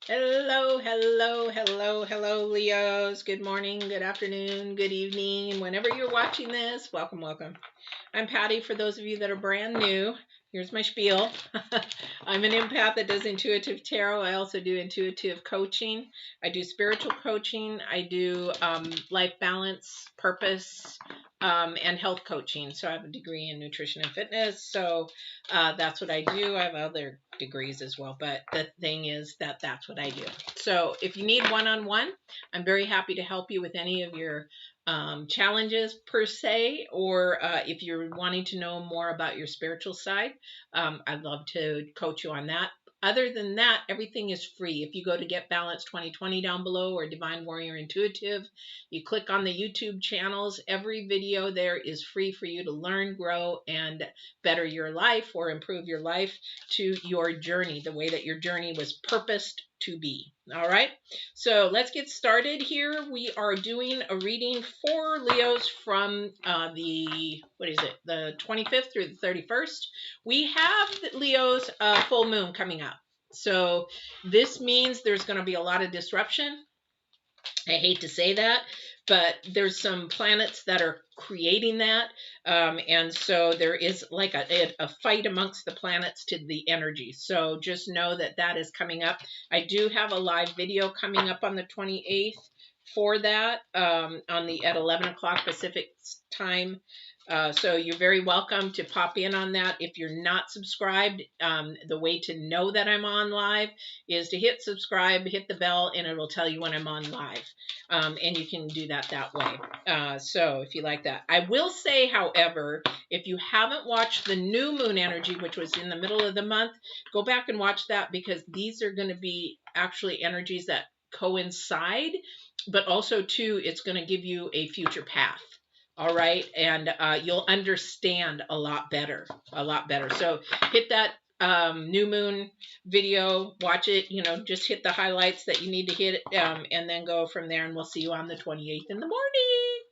Hello, hello, hello, hello, Leos. Good morning, good afternoon, good evening. Whenever you're watching this, welcome, welcome. I'm Patty. For those of you that are brand new, here's my spiel. I'm an empath that does intuitive tarot. I also do intuitive coaching. I do spiritual coaching. I do life balance, purpose, and health coaching. So I have a degree in nutrition and fitness. So that's what I do. I have other degrees as well, but the thing is that that's what I do. So if you need one-on-one, I'm very happy to help you with any of your challenges per se, or if you're wanting to know more about your spiritual side, I'd love to coach you on that. Other than that, everything is free. If you go to Get Balance 2020 down below or Divine Warrior Intuitive, you click on the YouTube channels. Every video there is free for you to learn, grow, and better your life or improve your life to your journey, the way that your journey was purposed to be. All right. So let's get started here. We are doing a reading for Leos from the 25th through the 31st. We have Leo's full moon coming up. So this means there's going to be a lot of disruption. I hate to say that, but there's some planets that are creating that. And so there is like a fight amongst the planets to the energy. So just know that that is coming up. I do have a live video coming up on the 28th for that at 11 o'clock Pacific time. So you're very welcome to pop in on that. If you're not subscribed, the way to know that I'm on live is to hit subscribe, hit the bell, and it will tell you when I'm on live. And you can do that way. So if you like that. I will say, however, if you haven't watched the new moon energy, which was in the middle of the month, go back and watch that, because these are going to be actually energies that coincide, but also too, it's going to give you a future path. All right. And you'll understand a lot better. So hit that new moon video, watch it, just hit the highlights that you need to hit, and then go from there, and we'll see you on the 28th in the morning.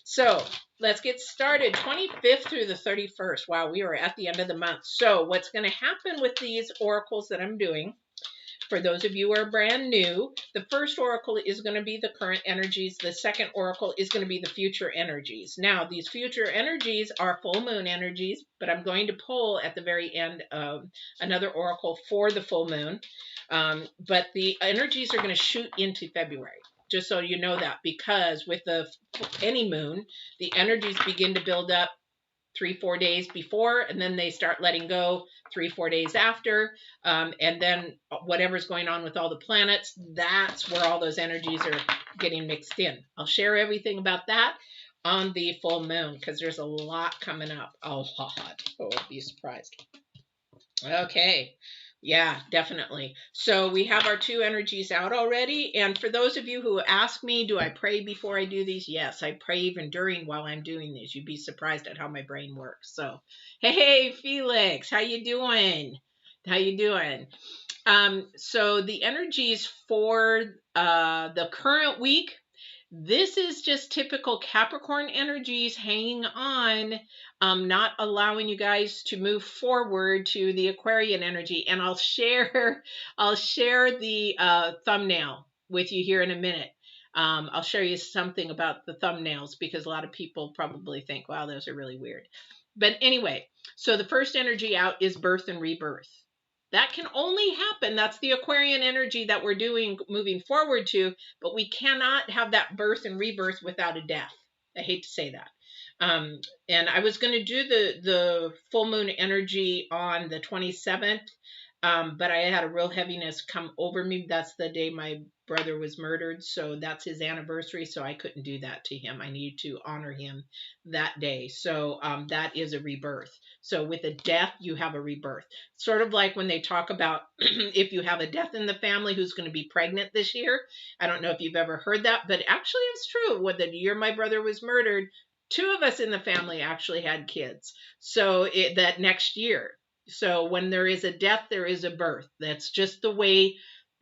So let's get started. 25th through the 31st. Wow, we are at the end of the month. So what's going to happen with these oracles that I'm doing, for those of you who are brand new, the first oracle is going to be the current energies. The second oracle is going to be the future energies. Now, these future energies are full moon energies, but I'm going to pull at the very end of another oracle for the full moon. But the energies are going to shoot into February. Just so you know that, because with any moon, the energies begin to build up 3-4 days before, and then they start letting go 3-4 days after, and then whatever's going on with all the planets, that's where all those energies are getting mixed in. I'll share everything about that on the full moon, because there's a lot coming up. A lot. Oh, be surprised. Okay. Yeah, definitely. So we have our two energies out already. And for those of you who ask me, do I pray before I do these? Yes, I pray even during while I'm doing these. You'd be surprised at how my brain works. So, hey, Felix, how you doing? So the energies for the current week, this is just typical Capricorn energies hanging on, not allowing you guys to move forward to the Aquarian energy. And I'll share the thumbnail with you here in a minute. I'll show you something about the thumbnails, because a lot of people probably think, wow, those are really weird. But anyway, so the first energy out is birth and rebirth. That can only happen. That's the Aquarian energy that we're moving forward to, but we cannot have that birth and rebirth without a death. I hate to say that. And I was going to do the full moon energy on the 27th, but I had a real heaviness come over me. That's the day my brother was murdered, so that's his anniversary, so I couldn't do that to him. I needed to honor him that day. So that is a rebirth. So with a death, you have a rebirth. Sort of like when they talk about if you have a death in the family who's going to be pregnant this year. I don't know if you've ever heard that, but actually it's true. When the year my brother was murdered, 2 of us in the family actually had kids. So that next year. So when there is a death, there is a birth. That's just the way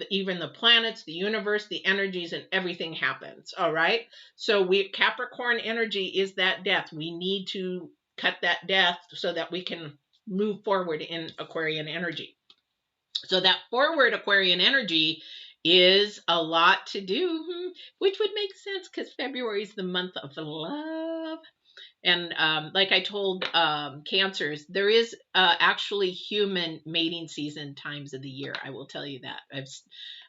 even the planets, the universe, the energies, and everything happens. All right. So Capricorn energy is that death. We need to cut that death so that we can move forward in Aquarian energy. So that forward Aquarian energy is a lot to do, which would make sense because February is the month of love. And like I told cancers, there is actually human mating season times of the year. I will tell you that.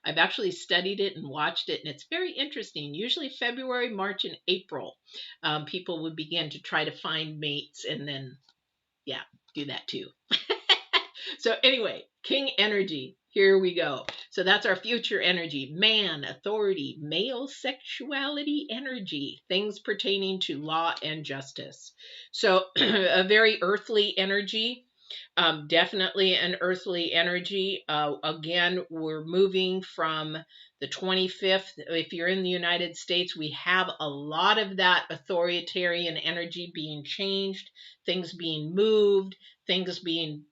I've actually studied it and watched it, and it's very interesting. Usually February, March, and April, people would begin to try to find mates, and then yeah, do that too. So anyway, King energy. Here we go. So that's our future energy. Man, authority, male sexuality energy, things pertaining to law and justice. So a very earthly energy. Definitely an earthly energy. Again, we're moving from the 25th. If you're in the United States, we have a lot of that authoritarian energy being changed, things being moved, things being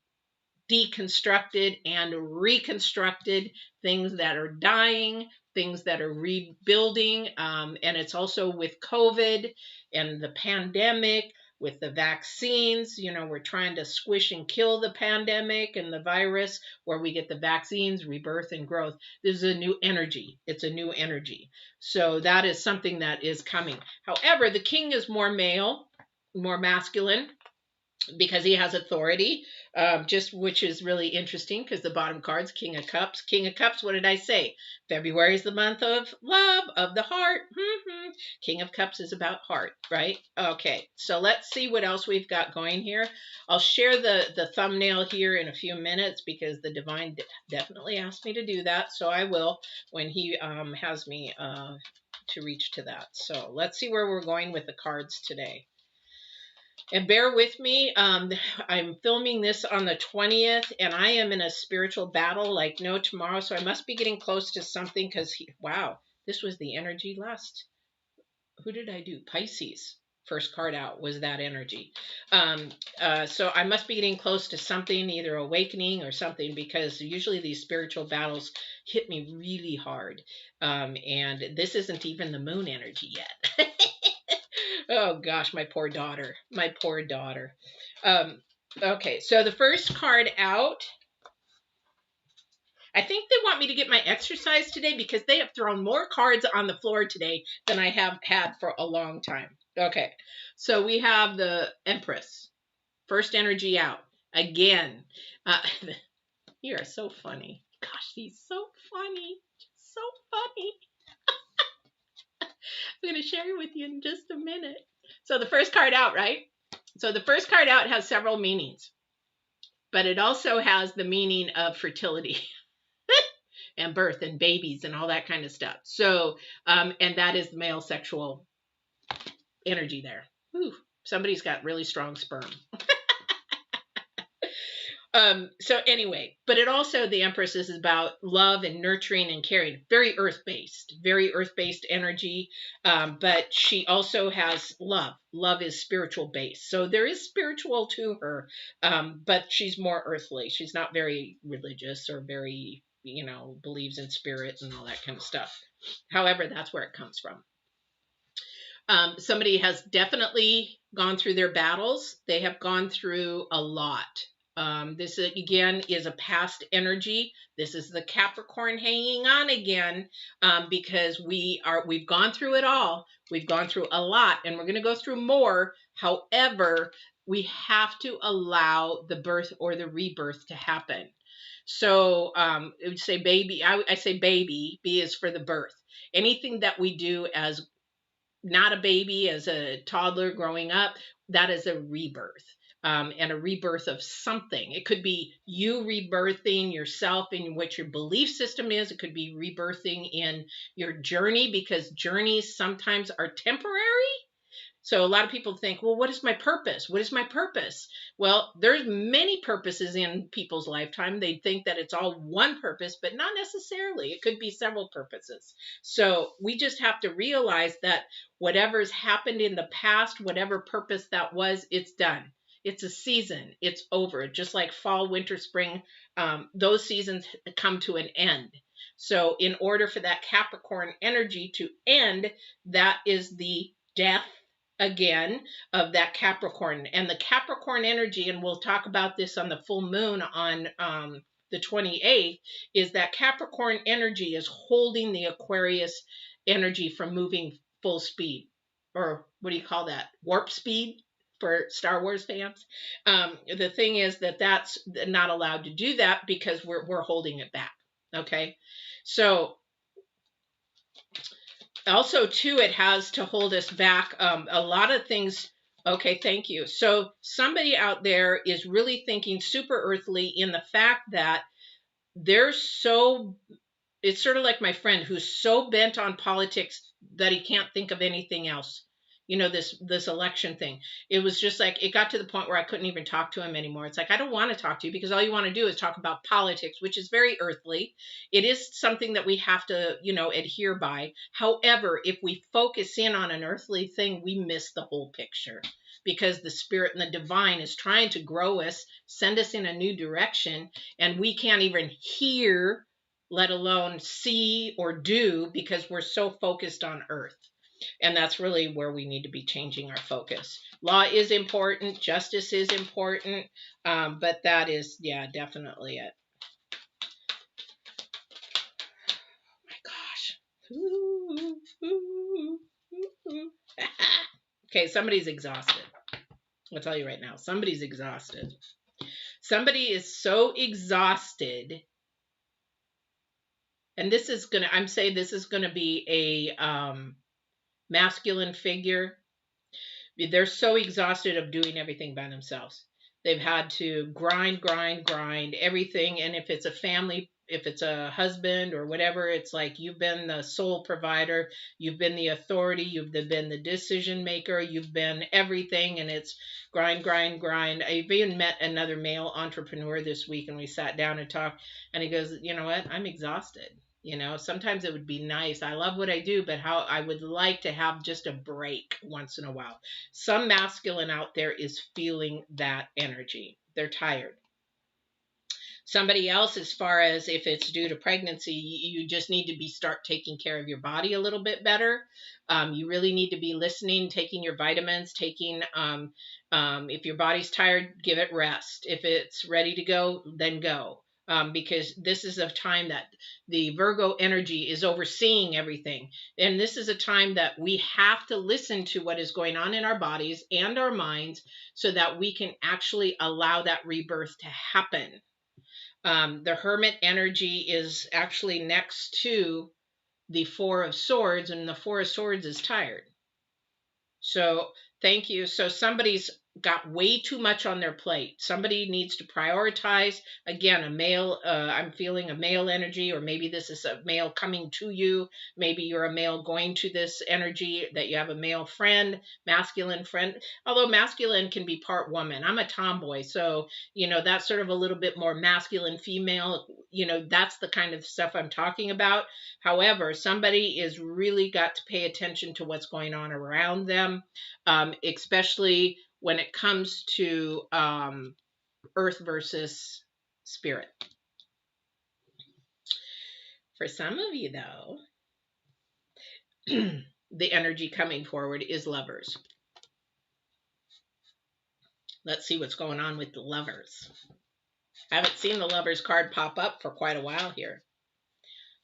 deconstructed and reconstructed, things that are dying, things that are rebuilding. And it's also with COVID and the pandemic, with the vaccines. We're trying to squish and kill the pandemic and the virus, where we get the vaccines, rebirth, and growth. This is a new energy. It's a new energy. So that is something that is coming. However, the king is more male, more masculine, because he has authority, which is really interesting because the bottom card's King of Cups. King of Cups, what did I say? February is the month of love, of the heart. King of Cups is about heart, right? Okay, so let's see what else we've got going here. I'll share the thumbnail here in a few minutes because the divine definitely asked me to do that, so I will when he has me to reach to that. So let's see where we're going with the cards today. And bear with me. I'm filming this on the 20th, and I am in a spiritual battle like no tomorrow. So I must be getting close to something because, wow, this was the energy last. Who did I do? Pisces. First card out was that energy. So I must be getting close to something, either awakening or something, because usually these spiritual battles hit me really hard. And this isn't even the moon energy yet. Oh gosh, my poor daughter. My poor daughter. Okay, so the first card out, I think they want me to get my exercise today because they have thrown more cards on the floor today than I have had for a long time. Okay, so we have the Empress. First energy out. Again, you are so funny. Gosh, she's so funny. So funny. I'm going to share it with you in just a minute. So the first card out, right? So the first card out has several meanings, but it also has the meaning of fertility and birth and babies and all that kind of stuff. So, and that is the male sexual energy there. Whew, somebody's got really strong sperm. So anyway, but it also, the Empress is about love and nurturing and caring. Very earth-based energy. But she also has love. Love is spiritual based. So there is spiritual to her, but she's more earthly. She's not very religious or very, believes in spirit and all that kind of stuff. However, that's where it comes from. Somebody has definitely gone through their battles. They have gone through a lot. This again is a past energy. This is the Capricorn hanging on again, because we've gone through it all. We've gone through a lot, and we're going to go through more. However, we have to allow the birth or the rebirth to happen. So it would say baby. I say baby. B is for the birth. Anything that we do as not a baby, as a toddler growing up, that is a rebirth. And a rebirth of something. It could be you rebirthing yourself in what your belief system is. It could be rebirthing in your journey, because journeys sometimes are temporary. So a lot of people think, well, what is my purpose? What is my purpose? Well, there's many purposes in people's lifetime. They think that it's all one purpose, but not necessarily. It could be several purposes. So we just have to realize that whatever's happened in the past, whatever purpose that was, it's done. It's a season. It's over. Just like fall, winter, spring, those seasons come to an end. So in order for that Capricorn energy to end, that is the death again of that Capricorn. And the Capricorn energy, and we'll talk about this on the full moon on the 28th, is that Capricorn energy is holding the Aquarius energy from moving full speed, or what do you call that? Warp speed for Star Wars fans. The thing is that that's not allowed to do that because we're holding it back. Okay, so also too, it has to hold us back. A lot of things. Okay, thank you. So somebody out there is really thinking super earthly in the fact that they're so, it's sort of like my friend who's so bent on politics that he can't think of anything else. You know, this election thing. It was just like, it got to the point where I couldn't even talk to him anymore. It's like, I don't want to talk to you because all you want to do is talk about politics, which is very earthly. It is something that we have to, you know, adhere by. However, if we focus in on an earthly thing, we miss the whole picture, because the spirit and the divine is trying to grow us, send us in a new direction, and we can't even hear, let alone see or do, because we're so focused on earth. And that's really where we need to be changing our focus. Law is important, justice is important, but that is, yeah, definitely it. Oh my gosh. Okay, somebody's exhausted. I'll tell you right now, somebody's exhausted. Somebody is so exhausted. And this is going to, I'm saying this is going to be a masculine figure. They're so exhausted of doing everything by themselves. They've had to grind everything. And if it's a family, if it's a husband or whatever, it's like you've been the sole provider, you've been the authority, you've been the decision maker, you've been everything, and it's grind. I've even met another male entrepreneur this week, and we sat down and talked, and he goes, you know what, I'm exhausted. You know, sometimes it would be nice. I love what I do, but how I would like to have just a break once in a while. Some masculine out there is feeling that energy. They're tired. Somebody else, as far as if it's due to pregnancy, you just need to start taking care of your body a little bit better. You really need to be listening, taking your vitamins, if your body's tired, give it rest. If it's ready to go, then go. Because this is a time that the Virgo energy is overseeing everything. And this is a time that we have to listen to what is going on in our bodies and our minds so that we can actually allow that rebirth to happen. The Hermit energy is actually next to the Four of Swords, and the Four of Swords is tired. So thank you. So somebody's got way too much on their plate. Somebody needs to prioritize. Again, a male, I'm feeling a male energy, or maybe this is a male coming to you. Maybe you're a male going to this energy, that you have a male friend, masculine friend. Although masculine can be part woman. I'm a tomboy, so, you know, that's sort of a little bit more masculine, female. You know, that's the kind of stuff I'm talking about. However, somebody is really got to pay attention to what's going on around them, especially when it comes to earth versus spirit. For some of you, though, the energy coming forward is lovers. Let's see what's going on with the lovers. I haven't seen the lovers card pop up for quite a while here.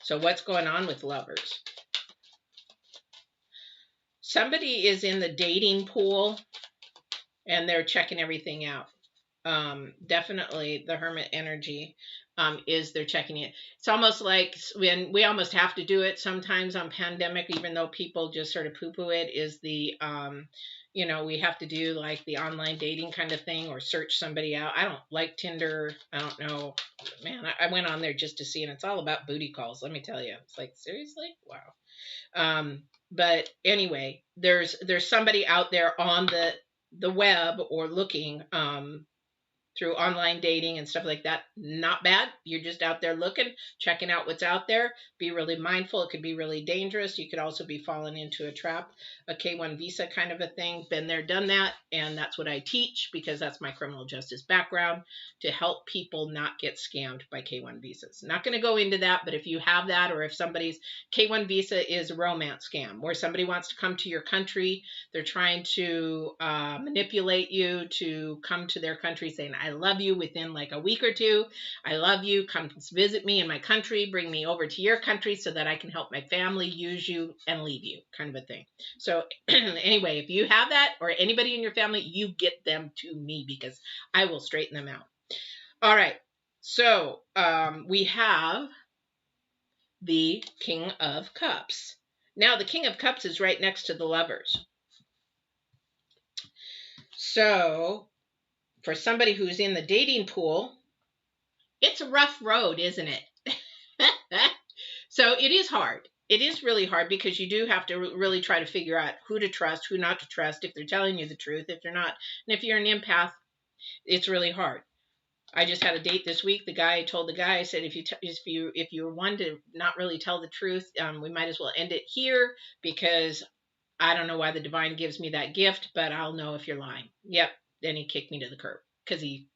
So what's going on with lovers? Somebody is in the dating pool and they're checking everything out. Definitely the Hermit energy is they're checking it. It's almost like when we almost have to do it sometimes on pandemic, even though people just sort of poo-poo it, is the, you know, we have to do like the online dating kind of thing, or search somebody out. I don't like Tinder. I don't know. Man, I went on there just to see, and it's all about booty calls. Let me tell you. It's like, seriously? Wow. But anyway, there's somebody out there on the web, or looking through online dating and stuff like that. Not bad. You're just out there looking, checking out what's out there. Be really mindful. It could be really dangerous. You could also be falling into a trap, a K-1 visa kind of a thing. Been there, done that. And that's what I teach, because that's my criminal justice background, to help people not get scammed by K-1 visas. Not going to go into that, but if you have that, or if somebody's K-1 visa is a romance scam, where somebody wants to come to your country, they're trying to manipulate you to come to their country, saying, I love you within like a week or two. I love you. Come visit me in my country. Bring me over to your country so that I can help my family, use you, and leave you, kind of a thing. So anyway, if you have that or anybody in your family, you get them to me because I will straighten them out. All right. So we have the King of Cups. Now, the King of Cups is right next to the Lovers. So, for somebody who's in the dating pool, it's a rough road, isn't it? So, it is hard. It is really hard because you do have to really try to figure out who to trust, who not to trust, if they're telling you the truth, if they're not. And if you're an empath, it's really hard. I just had a date this week. I told the guy, I said, if you're one to not really tell the truth, we might as well end it here because I don't know why the divine gives me that gift, but I'll know if you're lying. Yep. Then he kicked me to the curb because he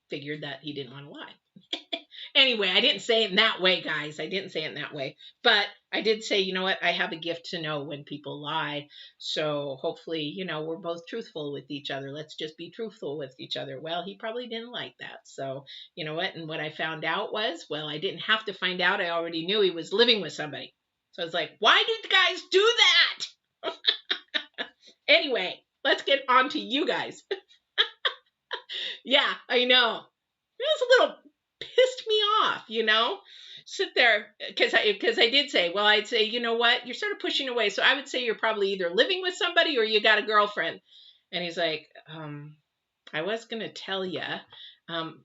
figured that he didn't want to lie. Anyway, I didn't say it in that way, guys. I didn't say it in that way. But I did say, you know what? I have a gift to know when people lie. So hopefully, we're both truthful with each other. Let's just be truthful with each other. Well, he probably didn't like that. So, you know what? And what I found out was, well, I didn't have to find out. I already knew he was living with somebody. So I was like, why did guys do that? Anyway, let's get on to you guys. Yeah, I know. It was a little pissed me off, sit there because I did say, well, I'd say, you know what, you're sort of pushing away. So I would say you're probably either living with somebody or you got a girlfriend. And he's like, I was going to tell you,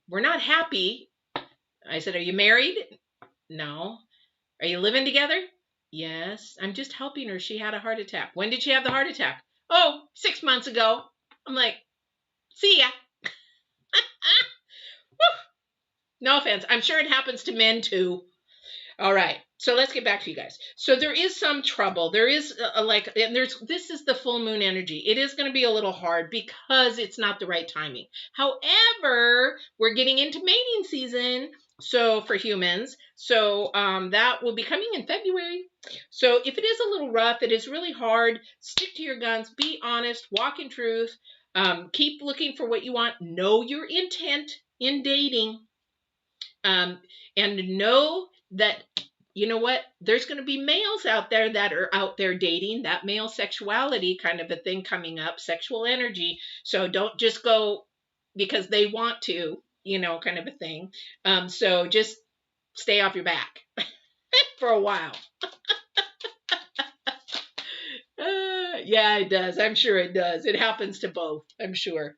we're not happy. I said, are you married? No. Are you living together? Yes. I'm just helping her. She had a heart attack. When did she have the heart attack? Oh, 6 months ago. I'm like, see ya. No offense. I'm sure it happens to men too. All right. So let's get back to you guys. So there is some trouble. There is this is the full moon energy. It is going to be a little hard because it's not the right timing. However, we're getting into mating season. So for humans, that will be coming in February. So if it is a little rough, it is really hard. Stick to your guns. Be honest. Walk in truth. Keep looking for what you want. Know your intent in dating. And know that, you know what, there's going to be males out there that are out there dating, that male sexuality kind of a thing coming up, sexual energy. So don't just go because they want to, kind of a thing. So just stay off your back for a while. Yeah, it does. I'm sure it does. It happens to both, I'm sure.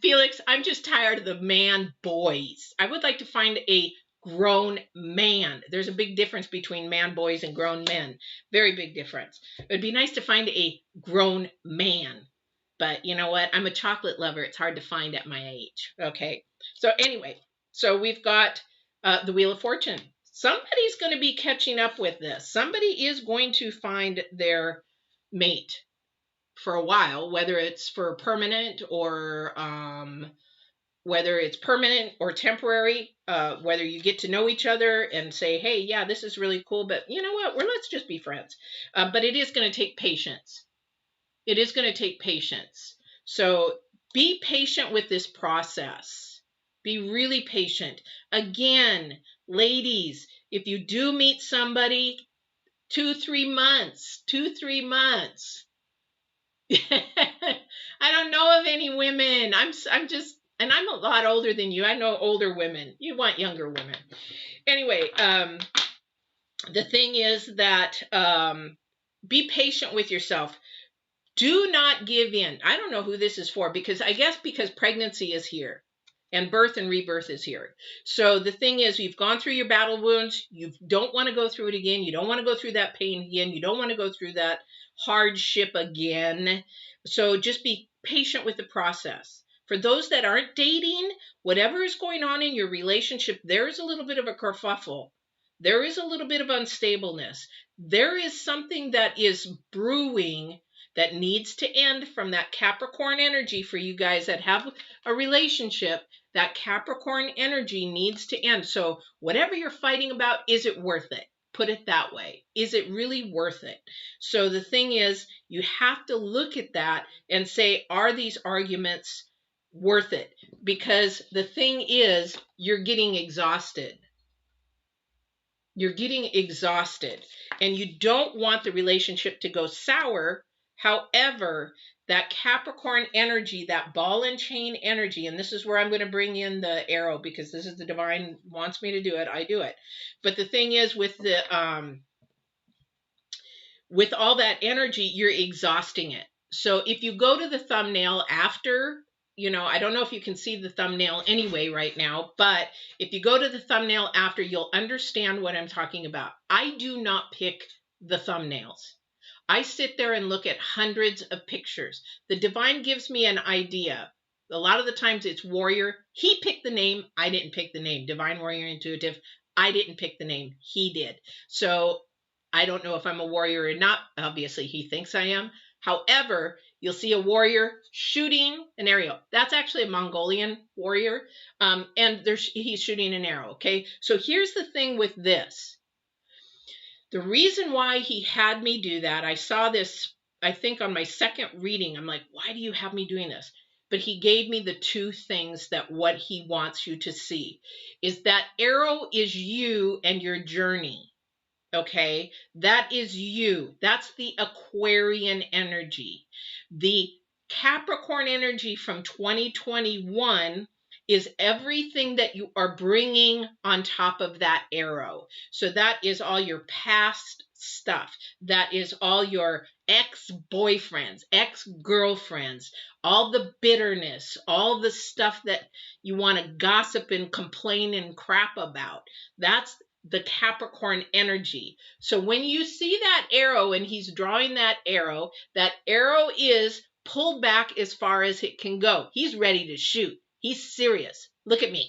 Felix, I'm just tired of the man boys. I would like to find a grown man. There's a big difference between man boys and grown men. Very big difference. It'd be nice to find a grown man. But you know what? I'm a chocolate lover. It's hard to find at my age. Okay. So anyway, we've got the Wheel of Fortune. Somebody's going to be catching up with this. Somebody is going to find their mate for a while, whether it's for permanent or whether it's permanent or temporary, whether you get to know each other and say, hey, yeah, this is really cool, but you know what, let's just be friends. But it is going to take patience. It is going to take patience. So be patient with this process. Be really patient. Again, ladies, if you do meet somebody, 2-3 months, 2-3 months. I don't know of any women. And I'm a lot older than you. I know older women. You want younger women. Anyway, the thing is that be patient with yourself. Do not give in. I don't know who this is for because pregnancy is here and birth and rebirth is here. So the thing is, you've gone through your battle wounds. You don't want to go through it again. You don't want to go through that pain again. You don't want to go through that hardship again. So just be patient with the process. For those that aren't dating, whatever is going on in your relationship, there is a little bit of a kerfuffle. There is a little bit of unstableness. There is something that is brewing that needs to end from that Capricorn energy for you guys that have a relationship. That Capricorn energy needs to end. So whatever you're fighting about, is it worth it? Put it that way. Is it really worth it? So the thing is, you have to look at that and say, are these arguments worth it, because the thing is, you're getting exhausted. You're getting exhausted, and you don't want the relationship to go sour. However, that Capricorn energy, that ball and chain energy, and this is where I'm going to bring in the arrow, because this is the divine wants me to do it. I do it. But the thing is, with all that energy, you're exhausting it. So if you go to the thumbnail after, I don't know if you can see the thumbnail anyway right now, but if you go to the thumbnail after, you'll understand what I'm talking about. I do not pick the thumbnails. I sit there and look at hundreds of pictures. The divine gives me an idea. A lot of the times it's warrior. He picked the name. I didn't pick the name. Divine, warrior, intuitive. I didn't pick the name. He did. So I don't know if I'm a warrior or not. Obviously, he thinks I am. However, you'll see a warrior shooting an arrow. That's actually a Mongolian warrior. And he's shooting an arrow. Okay. So here's the thing with this. The reason why he had me do that, I saw this, I think, on my second reading. I'm like, why do you have me doing this? But he gave me the two things that what he wants you to see is that arrow is you and your journey. Okay, that is you. That's the Aquarian energy. The Capricorn energy from 2021 is everything that you are bringing on top of that arrow. So that is all your past stuff. That is all your ex-boyfriends, ex-girlfriends, all the bitterness, all the stuff that you want to gossip and complain and crap about. That's the Capricorn energy. So when you see that arrow and he's drawing that arrow is pulled back as far as it can go. He's ready to shoot. He's serious. Look at me,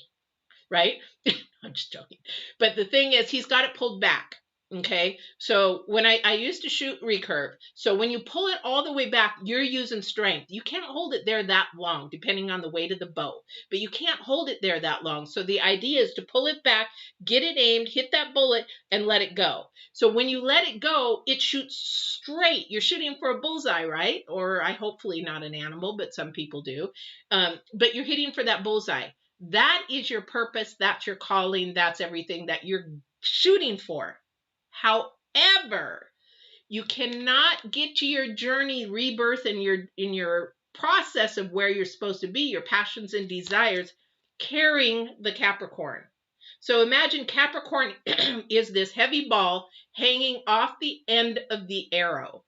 right? I'm just joking. But the thing is, he's got it pulled back. Okay. So when I used to shoot recurve. So when you pull it all the way back, you're using strength. You can't hold it there that long, depending on the weight of the bow, but you can't hold it there that long. So the idea is to pull it back, get it aimed, hit that bullet, and let it go. So when you let it go, it shoots straight. You're shooting for a bullseye, right? Or hopefully not an animal, but some people do. But you're hitting for that bullseye. That is your purpose. That's your calling. That's everything that you're shooting for. However, you cannot get to your journey, rebirth, and in your process of where you're supposed to be, your passions and desires, carrying the Capricorn. So imagine Capricorn is this heavy ball hanging off the end of the arrow.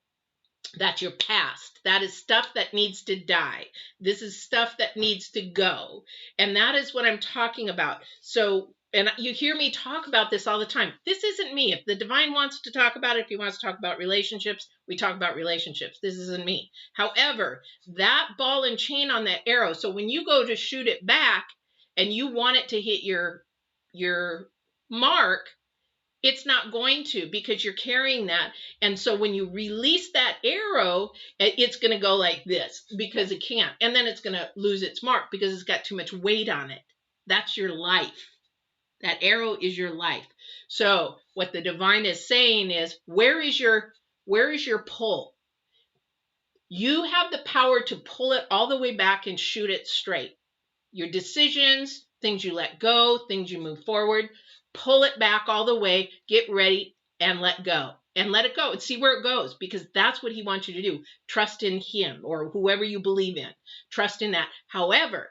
That's your past. That is stuff that needs to die. This is stuff that needs to go. And that is what I'm talking about. So, and you hear me talk about this all the time. This isn't me. If the divine wants to talk about it, if he wants to talk about relationships, we talk about relationships. This isn't me. However, that ball and chain on that arrow, so when you go to shoot it back and you want it to hit your mark, it's not going to, because you're carrying that. And so when you release that arrow, it's going to go like this because it can't. And then it's going to lose its mark because it's got too much weight on it. That's your life. That arrow is your life. So what the divine is saying is, where is your pull? You have the power to pull it all the way back and shoot it straight. Your decisions, things you let go, things you move forward, pull it back all the way, get ready, and let go. And let it go and see where it goes, because that's what he wants you to do. Trust in him or whoever you believe in. Trust in that. However,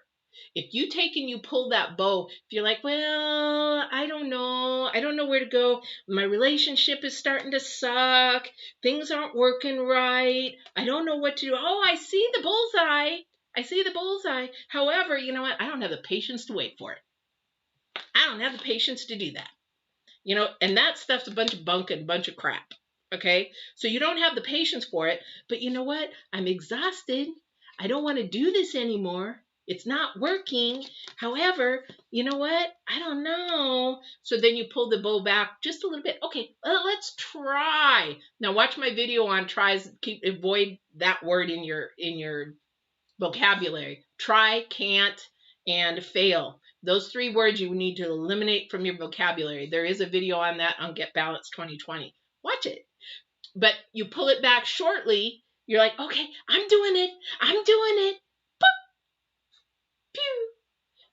if you take and you pull that bow, if you're like, well, I don't know where to go. My relationship is starting to suck. Things aren't working right. I don't know what to do. Oh, I see the bullseye. However, you know what? I don't have the patience to wait for it. I don't have the patience to do that. And that stuff's a bunch of bunk and a bunch of crap. Okay? So you don't have the patience for it, but you know what? I'm exhausted. I don't want to do this anymore. It's not working. However, you know what? I don't know. So then you pull the bow back just a little bit. Okay, let's try. Now watch my video on tries. Avoid that word in your vocabulary. Try, can't, and fail. Those three words you need to eliminate from your vocabulary. There is a video on that on Get Balance 2020. Watch it. But you pull it back shortly. You're like, okay, I'm doing it. pew,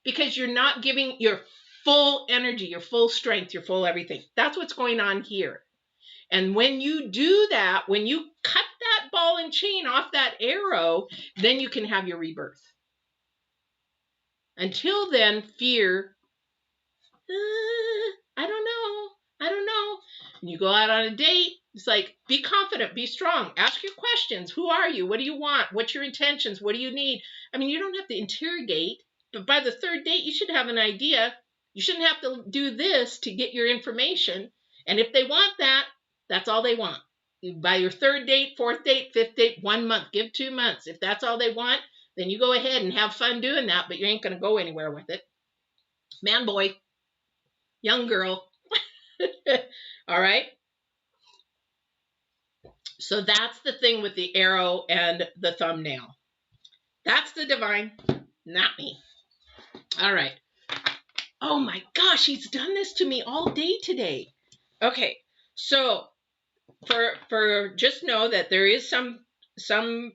because you're not giving your full energy, your full strength, your full everything. That's what's going on here. And when you do that, when you cut that ball and chain off that arrow, then you can have your rebirth. Until then, fear, I don't know. And you go out on a date, it's like, be confident, be strong, ask your questions. Who are you? What do you want? What's your intentions? What do you need? I mean, you don't have to interrogate, but by the third date, you should have an idea. You shouldn't have to do this to get your information. And if they want that, that's all they want. By your third date, fourth date, fifth date, 1 month, give 2 months. If that's all they want, then you go ahead and have fun doing that, but you ain't going to go anywhere with it. Man, boy, young girl. All right. So that's the thing with the arrow and the thumbnail. That's the divine, not me. All right. Oh my gosh, he's done this to me all day today. Okay. So for just know that there is some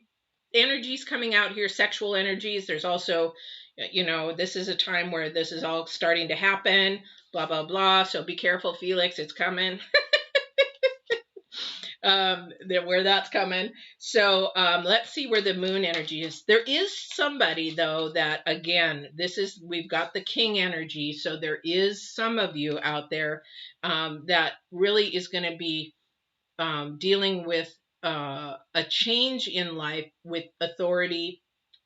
energies coming out here, sexual energies. There's also, this is a time where this is all starting to happen, blah, blah, blah. So be careful, Felix, it's coming. Where that's coming. So let's see where the moon energy is. There is somebody, though, that, again, we've got the king energy. So there is some of you out there that really is going to be dealing with a change in life with authority,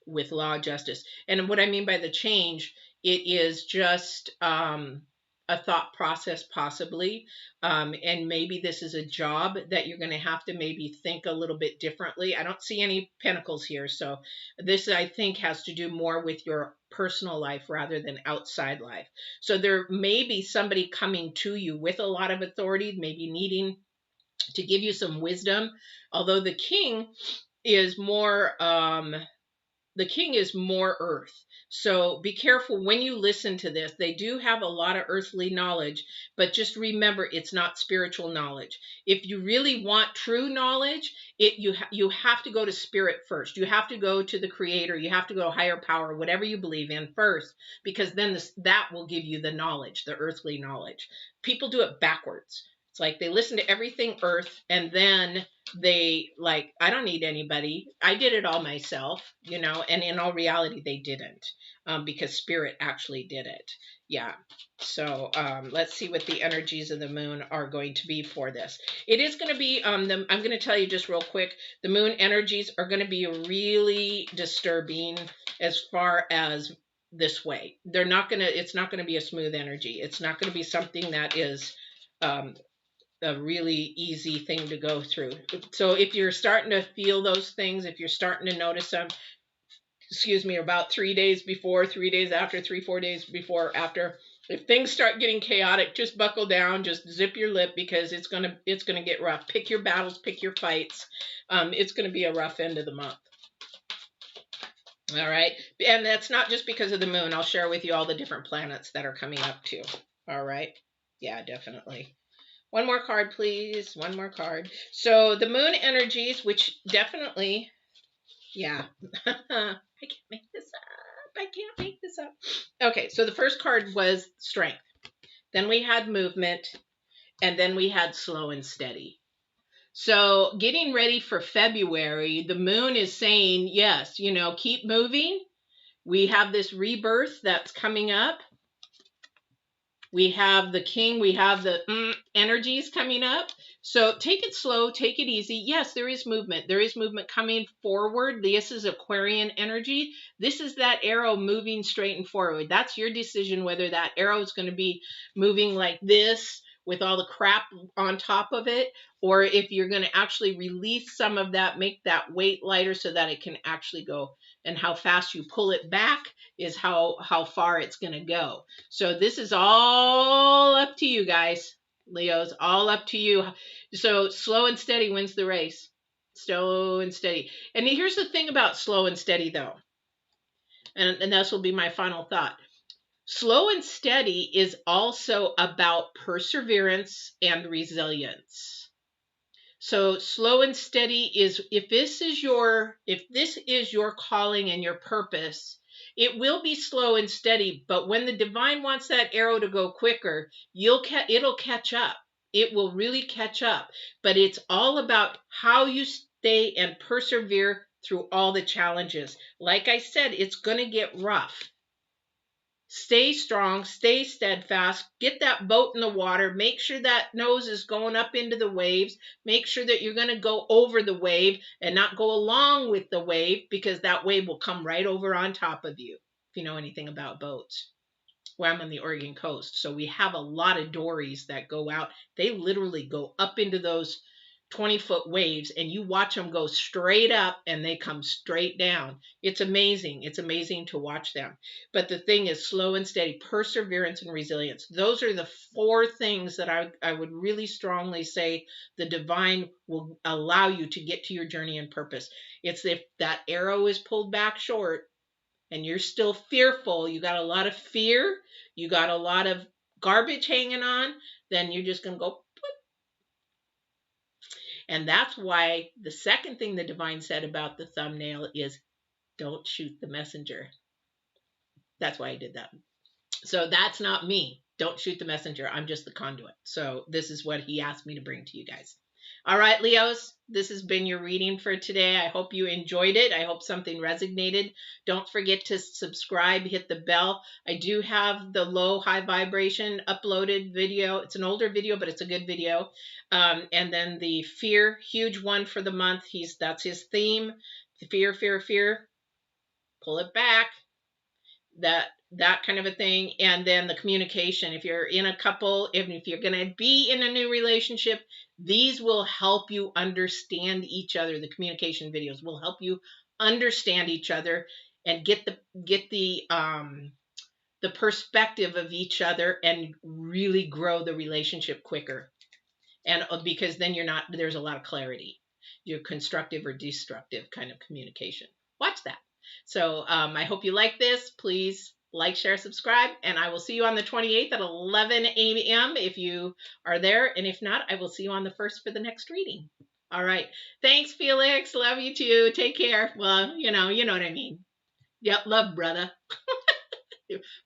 with law, justice. And what I mean by the change, it is just a thought process, possibly. And maybe this is a job that you're going to have to maybe think a little bit differently. I don't see any pentacles here. So this, I think, has to do more with your personal life rather than outside life. So there may be somebody coming to you with a lot of authority, maybe needing to give you some wisdom. Although the king is more earth. So be careful when you listen to this. They do have a lot of earthly knowledge, but just remember, it's not spiritual knowledge. If you really want true knowledge, you have to go to spirit first. You have to go to the creator. You have to go higher power, whatever you believe in first, because then that will give you the knowledge, the earthly knowledge. People do it backwards. It's like they listen to everything earth, and then they like, I don't need anybody. I did it all myself, and in all reality, they didn't, because spirit actually did it. Yeah. So let's see what the energies of the moon are going to be for this. It is going to be, I'm going to tell you just real quick, the moon energies are going to be really disturbing as far as this way. It's not going to be a smooth energy. It's not going to be something that is, a really easy thing to go through. So if you're starting to feel those things, if you're starting to notice them, about 3 days before, 3 days after, 3-4 days before, after, if things start getting chaotic, just buckle down, just zip your lip, because it's gonna get rough. Pick your battles, pick your fights. It's gonna be a rough end of the month. All right, and that's not just because of the moon. I'll share with you all the different planets that are coming up too. All right, yeah, definitely. One more card, please. One more card. So the moon energies, which definitely, yeah. I can't make this up. Okay, so the first card was strength. Then we had movement. And then we had slow and steady. So getting ready for February, the moon is saying, yes, keep moving. We have this rebirth that's coming up. We have the king, we have the energies coming up. So take it slow, take it easy. Yes, there is movement. There is movement coming forward. This is Aquarian energy. This is that arrow moving straight and forward. That's your decision whether that arrow is going to be moving like this with all the crap on top of it, or if you're going to actually release some of that, make that weight lighter so that it can actually go. And how fast you pull it back is how far it's going to go. So this is all up to you guys, Leos, all up to you. So slow and steady wins the race. Slow and steady. And here's the thing about slow and steady, though. And this will be my final thought. Slow and steady is also about perseverance and resilience. So slow and steady is, if this is your calling and your purpose, It will be slow and steady, but when the divine wants that arrow to go quicker, it'll catch up. It will really catch up. But it's all about how you stay and persevere through all the challenges. Like I said, it's going to get rough. Stay strong, stay steadfast, get that boat in the water, make sure that nose is going up into the waves, make sure that you're going to go over the wave and not go along with the wave, because that wave will come right over on top of you, if you know anything about boats. Well, I'm on the Oregon coast, so we have a lot of dories that go out. They literally go up into those 20-foot waves, and you watch them go straight up and they come straight down. It's amazing. It's amazing to watch them. But the thing is slow and steady, perseverance and resilience. Those are the 4 things that I would really strongly say the divine will allow you to get to your journey and purpose. It's if that arrow is pulled back short and you're still fearful, you got a lot of fear, you got a lot of garbage hanging on, then you're just going to go. And that's why the second thing the divine said about the thumbnail is don't shoot the messenger. That's why I did that. So that's not me. Don't shoot the messenger. I'm just the conduit. So this is what he asked me to bring to you guys. All right, Leos, this has been your reading for today. I hope you enjoyed it. I hope something resonated. Don't forget to subscribe, hit the bell. I do have the low, high vibration uploaded video. It's an older video, but it's a good video. And then the fear, huge one for the month. That's his theme. Fear, fear, fear. Pull it back. That kind of a thing. And then the communication. If you're in a couple, if you're going to be in a new relationship, these will help you understand each other. The communication videos will help you understand each other and get the perspective of each other and really grow the relationship quicker. And because then there's a lot of clarity. You're constructive or destructive kind of communication. Watch that. So I hope you like this. Please like, share, subscribe, and I will see you on the 28th at 11 a.m. if you are there. And if not, I will see you on the 1st for the next reading. All right. Thanks, Felix. Love you too. Take care. Well, you know what I mean. Yep. Love, brother.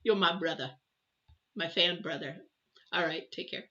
You're my brother. My fan brother. All right. Take care.